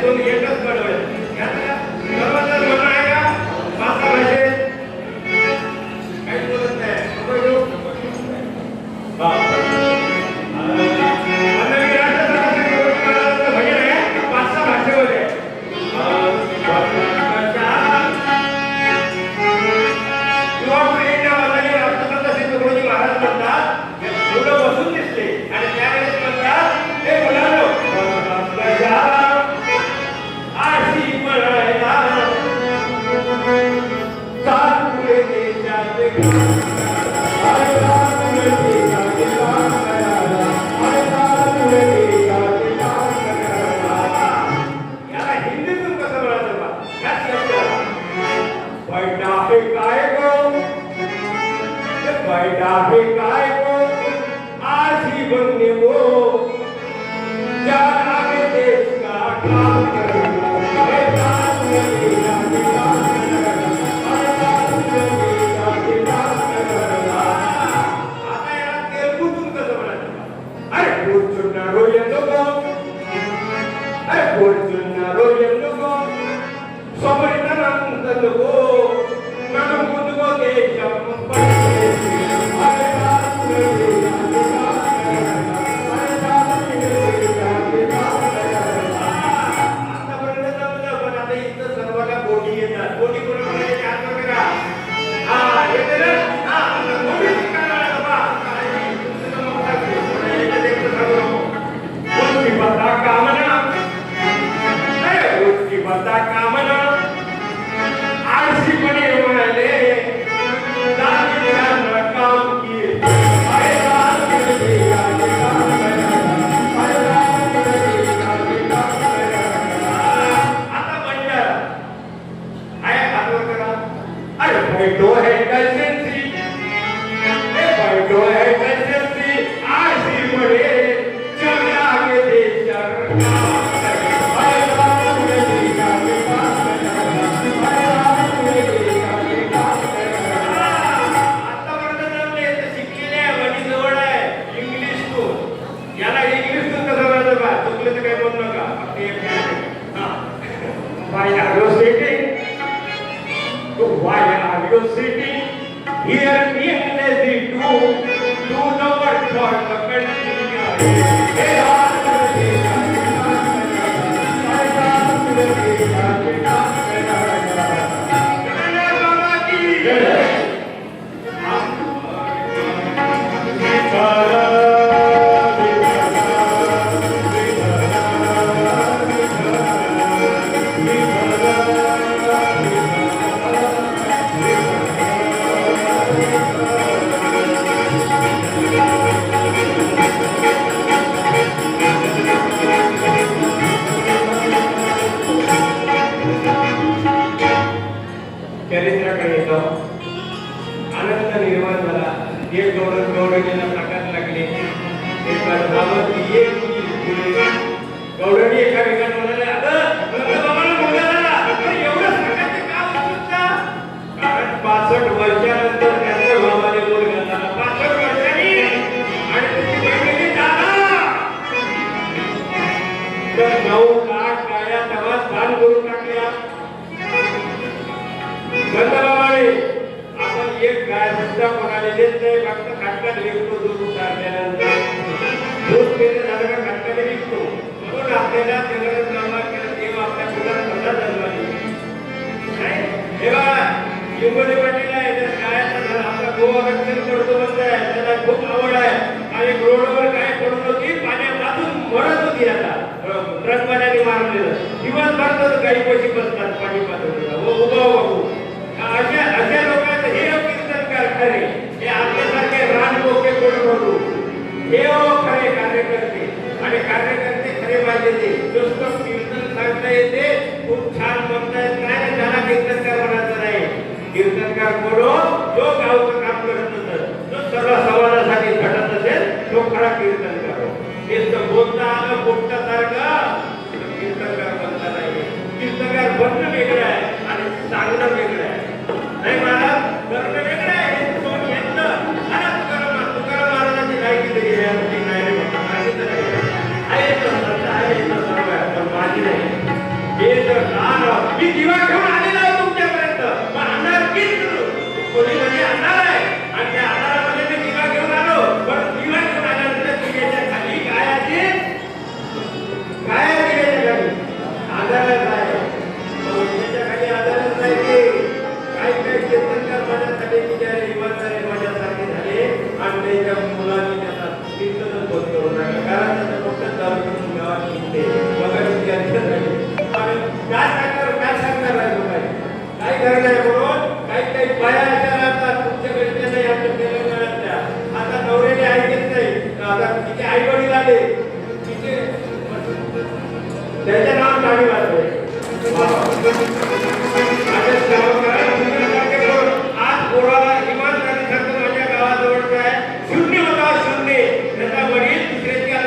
दोन एकच बनवायचं सर्वांचं म्हणणं आहे का पाच भाषेत काही बोलत नाही मी दिवा घेऊन आलेला आहे तुमच्यापर्यंत, पण अंधार किती कोणी म्हणजे अंधार आहे आणि त्या अंधारामध्ये मी दिवा घेऊन आलो. पण दिवा घेऊन आल्यानंतर दिव्याच्या खाली काय आहे? काय आहे दिव्याच्या खाली? अंधारच आहे. दिव्याच्या खाली अंधारच नाही. काही काही कीर्तनकार माझ्यासाठी बिचारे इमानदारी माझ्यासारखे झाले आणि त्याच्या मुलांनी त्याचा कीर्तनच बंद करून टाकलं. कारण त्याचं फक्त दारू पिऊन गावात निघते. वगैरे आणि काय सांगणार राहिलो काय करणार म्हणून काही काही बाया अशा राहतात तुमच्याकडे ते नाही आमच्या तेलंगणातल्या. आता नवऱ्याने ऐकत नाही. आता तिचे आई वडील आले तिचे त्याच्या नाव गाडी वाजले. आज पोराला इमानदारीसारखं माझ्या गावाजवळचं आहे. शून्य होता शून्य. त्याचा वडील दुसऱ्याच्या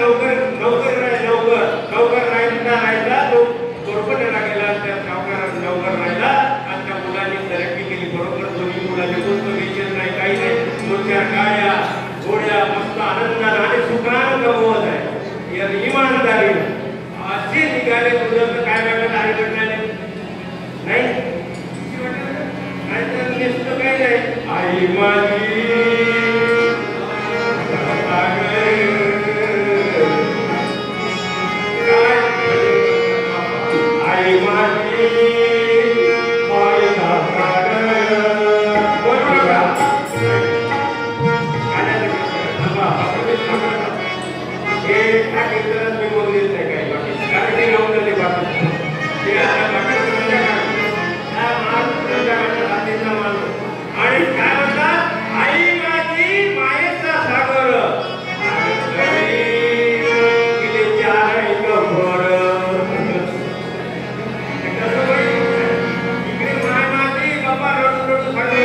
नौकर राहिला तो कोरपण्याला गेला. त्या नौकर राहिला आणि त्या मुलांनी तरक्की केली. बरोबर दोन्ही मुलांनी कोणतं वेचन नाही काही नाही. मोठ्या गाड्या घोड्या मस्त आनंदाने आणि सुखानं गमवत आहे. इमानदारी असे निघाले. तुझं तर काय वाटत आई वडिलांनी नाही तर नुसतं काही नाही. आई माझी आई माझी मी बोललेच नाही काही बाकी कारण ते लावून दिले बाकी ते आता आणि काय म्हणतात आई माझी मायेचा सागर इकडे माय माझी बाबा रडून रडून म्हणून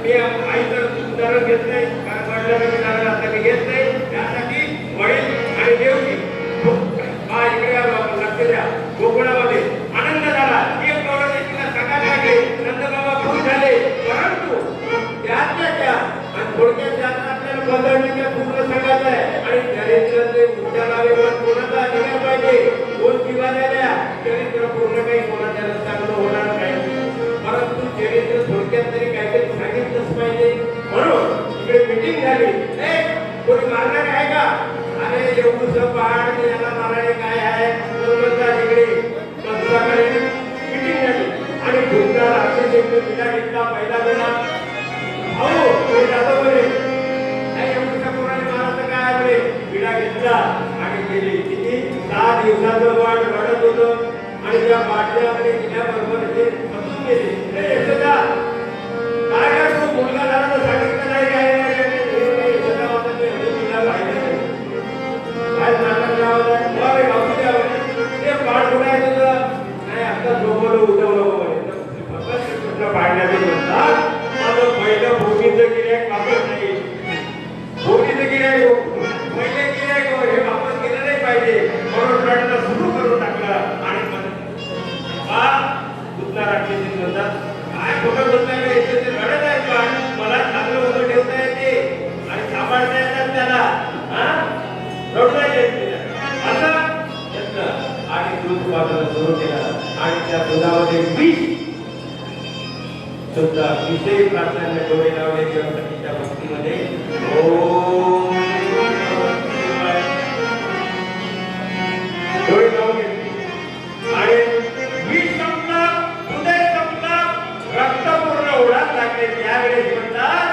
मी आईचं उदाहरण घेत नाही कारण वडिलांना उदाहरण आता मी घेत नाही. त्यासाठी वडील आणि देवजी इकडे लक्ष द्या. गोकुळामध्ये आनंद झाला. एक नवरा तिला सकाळ लागले. नंदबाबा खुश झाले. परंतु त्यातल्या आणि थोडक्यात त्यात आपल्याला बदलण्याच्या पूर्ण सांगायचं आहे. आणि चरित्राचे तुमच्या नावे कोणाचा अधिकार पाहिजे. दोन जीवा द्या चरित्र पूर्ण काही कोणाच्या चांगलं होणार नाही. परंतु चरित्र थोडक्यात तरी काहीतरी सांगितलंच पाहिजे. म्हणून इकडे मीटिंग झाली. कोणी मारणार आहे का? अरे एवढंसं पहाड याला मारायला काय आहे इकडे मीटिंग झाली आणि भूतकाळ अक्षय विडा घेतला. पहिला वेळा अहो कोणी जातो बरे नाही एवढ्या कोणाने मारायचं काय बरे विडा घेतला आणि गेली. किती 6 दिवसाचं वाट रडत होतं आणि त्या बाटल्यामध्ये गेल्याबरोबर ते फसून गेले. यशोदा काय काय तू मुलगा झाला तर सांगितलं नाही काय यशोदा होता ते तिला पाहिजे काय नाटक लावलं बरं गावठी द्यावं ते पाठ उडायचं नाही. आता झोपवलं उठवलं फक्त पाडण्याचं म्हणतात. माझं पहिलं भूमीचं गिऱ्हाईक वापरत नाही. भूमीचं गिऱ्हाईक पहिले गिऱ्हाईक हे वापस केलं नाही पाहिजे म्हणून रडणं सुरू करून टाकलं. आणि दुसरा राक्षसी म्हणतात काय खोटं बोलताय का इथे ते रडत आहे पण मला चांगलं उभं ठेवता येते आणि सांभाळता येतात त्याला रडू नाही येत असं आणि दूध वाजवणं सुरू केलं. आणि त्या दुधामध्ये विष सुद्धा विषयी प्रार्थना डोळे लावले गणपतीच्या भक्तीमध्ये. डोळे लावून घेतले आणि विष संपलं. हृदय संपलं. रक्त पूर्ण ओढात लागले. त्यावेळेस म्हणतात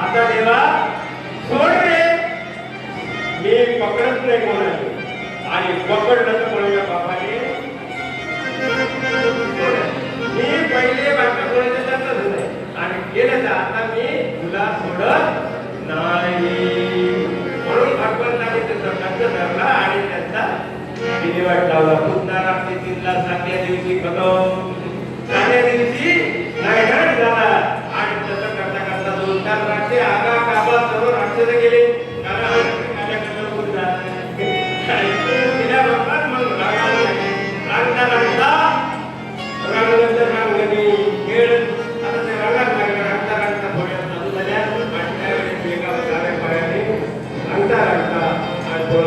आता देवा सोड रे मी पकडत नाही कोणाला. आणि पकडलं तर कोणाच्या बापाने मी पहिले बाकी कोणाच्या जातच नाही आणि गेलं तर आता मी तुला सोडत नाही. म्हणून भगवंताने त्याचा लक्ष धरला आणि त्यांचा विधिवाट लावला. पुन्हा राक्षसीला 7व्या दिवशी खतम. 7व्या दिवशी नायनाट झाला. आणि तसं करता करता 2-4 राक्षे आगा काबा सर्व राक्षस गेले. कारण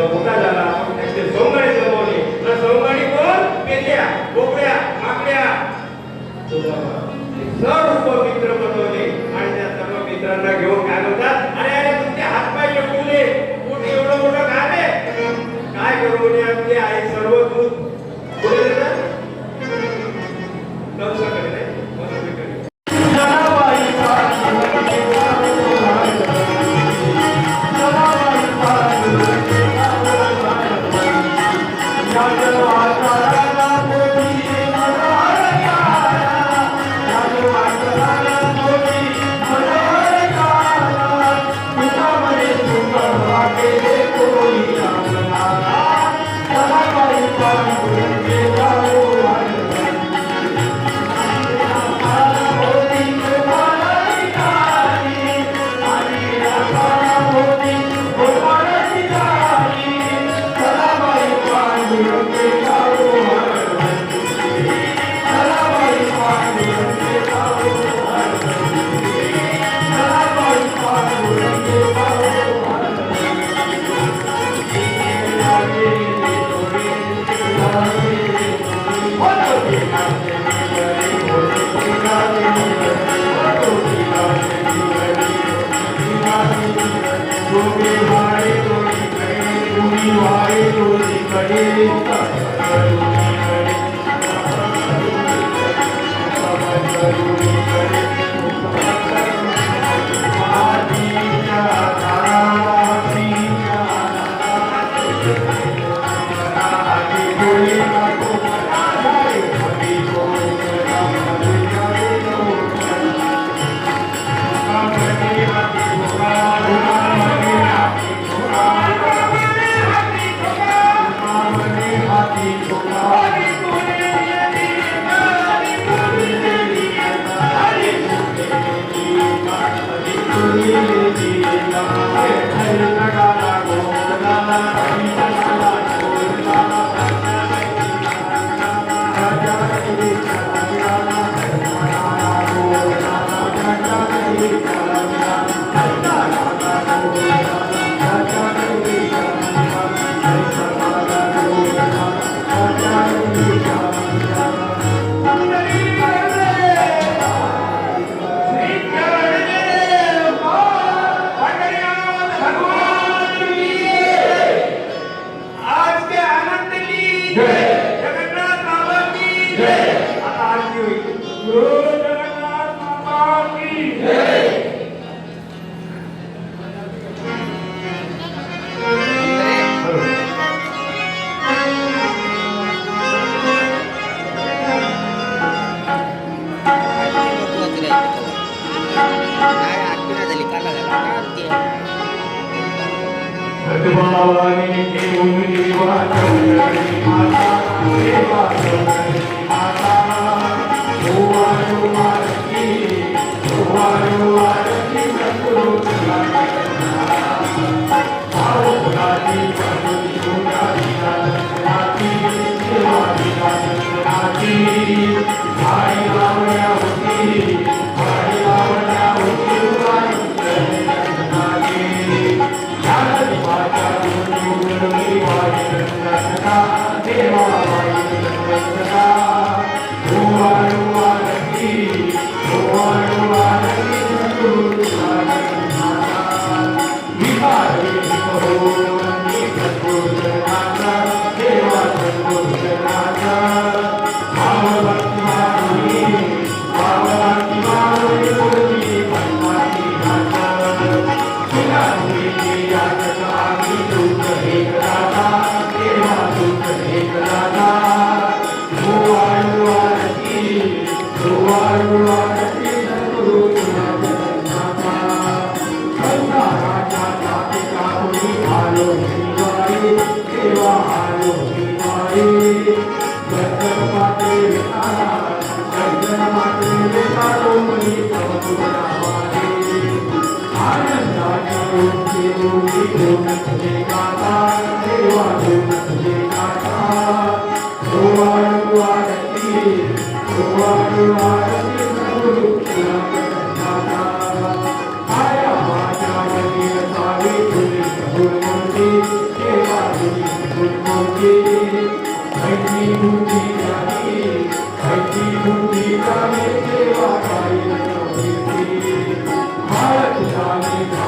मोठा झाला त्याचे सोंगणे करून आमचे आई सर्व दूध बोलले ना कंसाकडे नाही मनुष्याकडे Hare Krishna